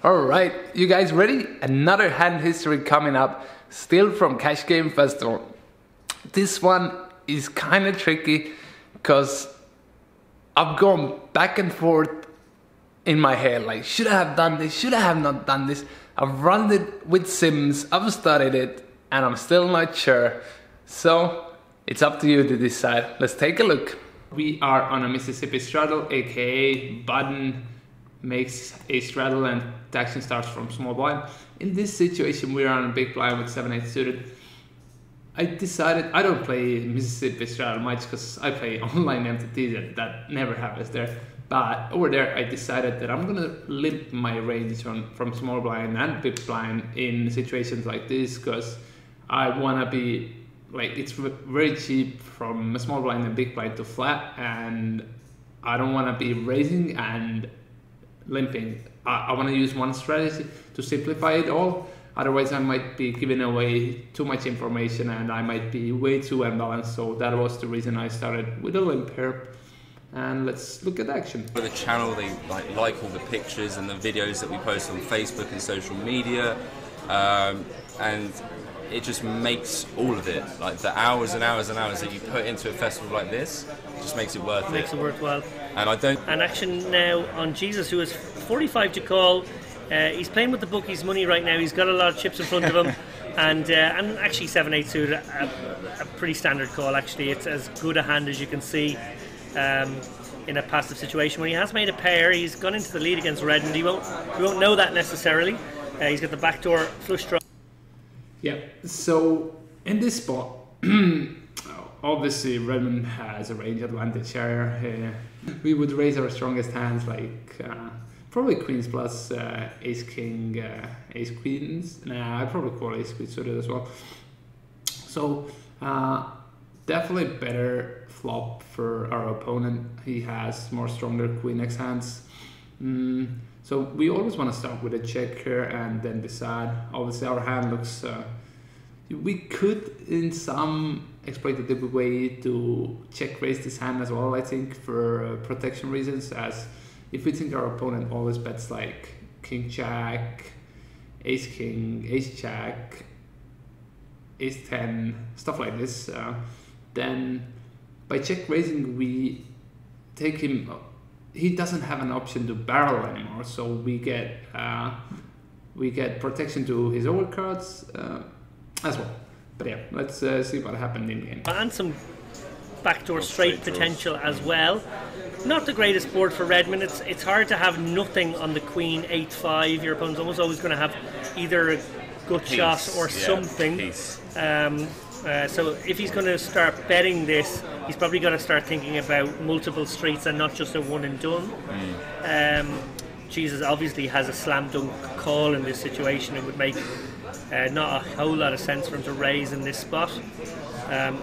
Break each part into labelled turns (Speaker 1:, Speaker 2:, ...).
Speaker 1: Alright, you guys ready? Another hand history coming up, still from Cash Game Festival. This one is kind of tricky because I've gone back and forth in my head, like should I have done this, should I have not done this? I've run it with sims, I've studied it, and I'm still not sure. So it's up to you to decide. Let's take a look. We are on a Mississippi straddle, aka button makes a straddle and the action starts from small blind. In this situation we are on a big blind with 7-8 suited. I decided I don't play Mississippi straddle much because I play online MTT, that never happens there. But over there I decided that I'm gonna limp my range from small blind and big blind in situations like this, because I wanna be like, it's very cheap from a small blind and big blind to flat, and I don't wanna be raising and limping. I want to use one strategy to simplify it all, otherwise I might be giving away too much information and I might be way too unbalanced. So that was the reason I started with a limp here. And let's look at action.
Speaker 2: For the channel, they like all the pictures and the videos that we post on Facebook and social media, and it just makes all of it, like the hours and hours and hours that you put into a festival like this, just makes it worth it.
Speaker 3: Makes it worthwhile.
Speaker 2: And I don't.
Speaker 3: And action now on Jesus, who is 45 to call. He's playing with the bookies' money right now. He's got a lot of chips in front of him, and actually 7-8 suited, a pretty standard call. Actually, it's as good a hand as you can see in a passive situation. When he has made a pair, he's gone into the lead against red, and we won't know that necessarily. He's got the backdoor flush draw.
Speaker 1: Yeah, so in this spot, obviously Redmond has a range advantage here. We would raise our strongest hands, like probably queens plus ace king, ace queens. Nah, I'd probably call ace queen suited as well. So definitely better flop for our opponent. He has more stronger queen x hands. So we always want to start with a check here and then decide. Obviously our hand looks, we could in some exploitative way to check raise this hand as well, I think, for protection reasons, as if we think our opponent always bets like king jack, ace king, ace jack, ace 10, stuff like this, then by check raising we take him, he doesn't have an option to barrel anymore, so we get protection to his overcards as well. But yeah, let's see what happened in game.
Speaker 3: And some backdoor straight potential as well. Not the greatest board for Redmond. It's hard to have nothing on the queen 8-5. Your opponent's almost always going to have either a gut shot or something. So if he's going to start betting this, he's probably got to start thinking about multiple streets and not just a one and done. Jesus obviously has a slam dunk call in this situation. It would make not a whole lot of sense for him to raise in this spot.
Speaker 1: I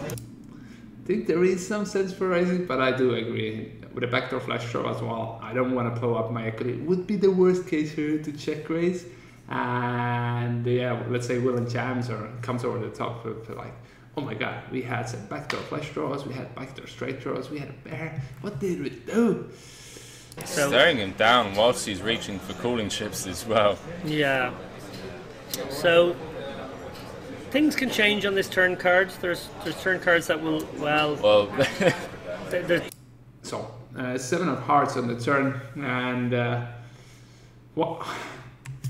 Speaker 1: think there is some sense for raising, but I do agree with a backdoor flash draw as well. I don't want to blow up my equity. It would be the worst case here to check raise, and yeah, let's say Will and jams or comes over the top of like, oh my god, we had some backdoor flash draws, we had backdoor straight draws, we had a pair. What did we do?
Speaker 2: So, staring him down whilst he's reaching for calling chips as well.
Speaker 3: Yeah. So things can change on this turn card. There's turn cards that will
Speaker 1: So 7 of hearts on the turn, and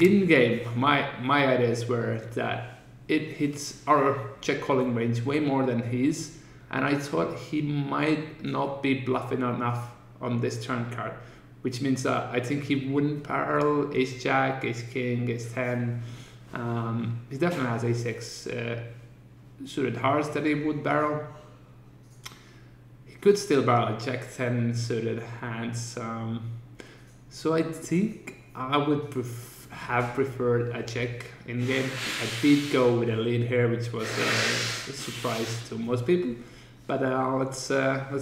Speaker 1: in game my ideas were that it hits our check calling range way more than his, and I thought he might not be bluffing enough on this turn card, which means that I think he wouldn't barrel ace jack, ace king, ace 10. He definitely has a6 suited hearts that he would barrel. He could still barrel a jack 10 suited hands. So I think I would have preferred a check in game. I did go with a lead here, which was a surprise to most people. But let's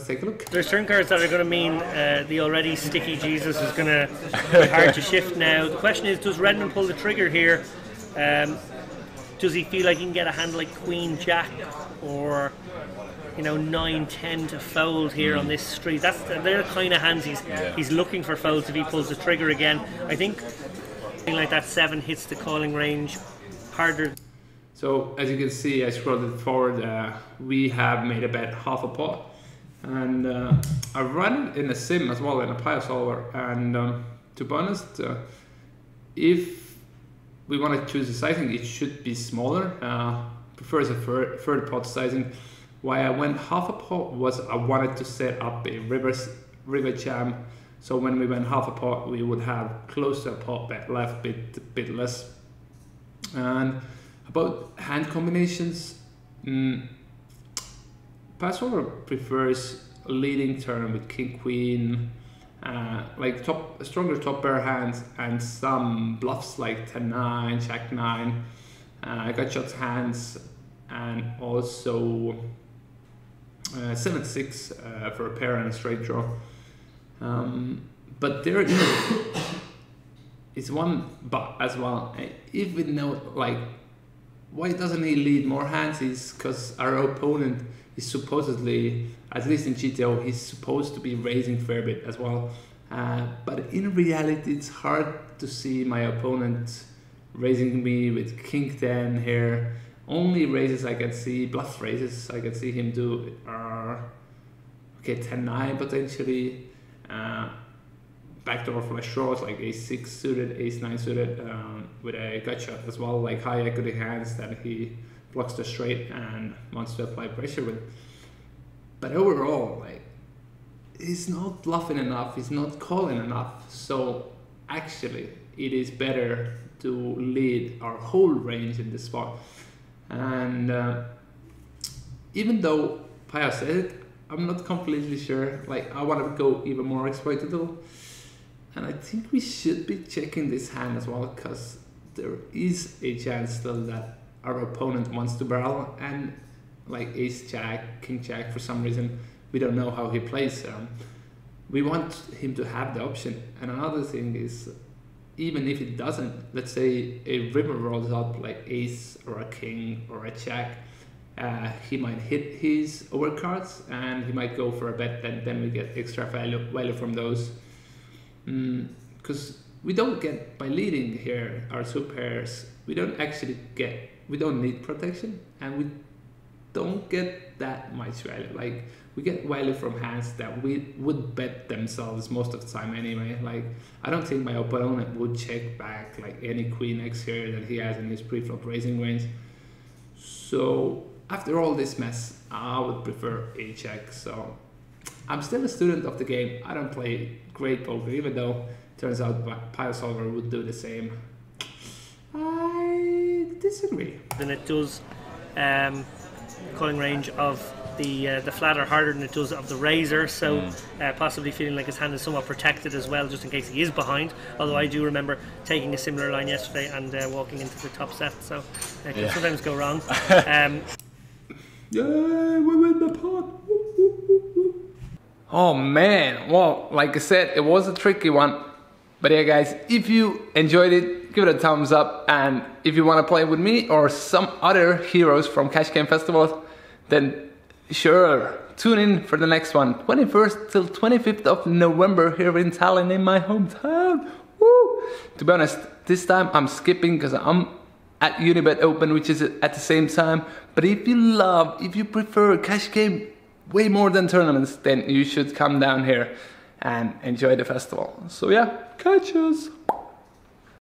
Speaker 1: take a look. There's
Speaker 3: turn cards that are going to mean the already sticky Jesus is going to be hard to shift now. The question is, does Redmond pull the trigger here? Does he feel like he can get a hand like Queen Jack or 9-10 to fold here on this street? They're the kind of hands he's looking for folds if he pulls the trigger again. I think Something like that 7 hits the calling range harder.
Speaker 1: So as you can see, I scrolled it forward, we have made a bet half a pot, and I run it in a sim as well, in a player solver, and to be honest, if we want to choose a sizing, it should be smaller, prefers a third pot sizing. Why I went half a pot was I wanted to set up a river jam, so when we went half a pot we would have close to a pot bet left, bit less. And about hand combinations, Passover prefers a leading turn with king queen, like stronger top pair hands, and some bluffs like 10-9, jack-9, gutshot hands, and also 7-6 for a pair and a straight draw. But there is one but as well. If we know, like, why doesn't he lead more hands, is because our opponent is supposedly, at least in GTO, he's supposed to be raising fair bit as well. But in reality, it's hard to see my opponent raising me with king 10 here. Only raises I can see, bluff raises I can see him do are okay, 10-9 potentially, backdoor flush draws like ace-6 suited, ace-9 suited, with a gutshot as well, like high equity hands that he blocks the straight and wants to apply pressure with. But overall, like, he's not bluffing enough, he's not calling enough, so actually it is better to lead our whole range in this spot. And even though Paya said it, I'm not completely sure. Like, I want to go even more exploitable, and I think we should be checking this hand as well, because there is a chance still that our opponent wants to barrel, and like ace jack, king jack, for some reason we don't know how he plays. We want him to have the option. And another thing is, even if it doesn't, let's say a river rolls up like ace or a king or a jack, he might hit his overcards and he might go for a bet, and then we get extra value from those. Because we don't get, by leading here our two pairs, we don't need protection, and we don't get that much value. Like, we get value from hands that we would bet themselves most of the time anyway. Like, I don't think my opponent would check back like any queen X here that he has in his pre-flop raising range. So after all this mess, I would prefer a check. So I'm still a student of the game. I don't play great poker, even though it turns out Pile Solver would do the same. I disagree.
Speaker 3: Then it does calling range of the flatter harder than it does of the razor, so possibly feeling like his hand is somewhat protected as well, just in case he is behind. Although I do remember taking a similar line yesterday and walking into the top set, so it can sometimes go wrong.
Speaker 1: Yeah, we win the pot. Oh man, well, like I said, it was a tricky one. But yeah guys, if you enjoyed it, give it a thumbs up, and if you want to play with me or some other heroes from Cash Game Festival, then sure, tune in for the next one, 21st till 25th of November here in Tallinn, in my hometown. Woo! To be honest, this time I'm skipping because I'm at Unibet Open, which is at the same time. But if you prefer Cash Game way more than tournaments, then you should come down here and enjoy the festival. So yeah, catch us!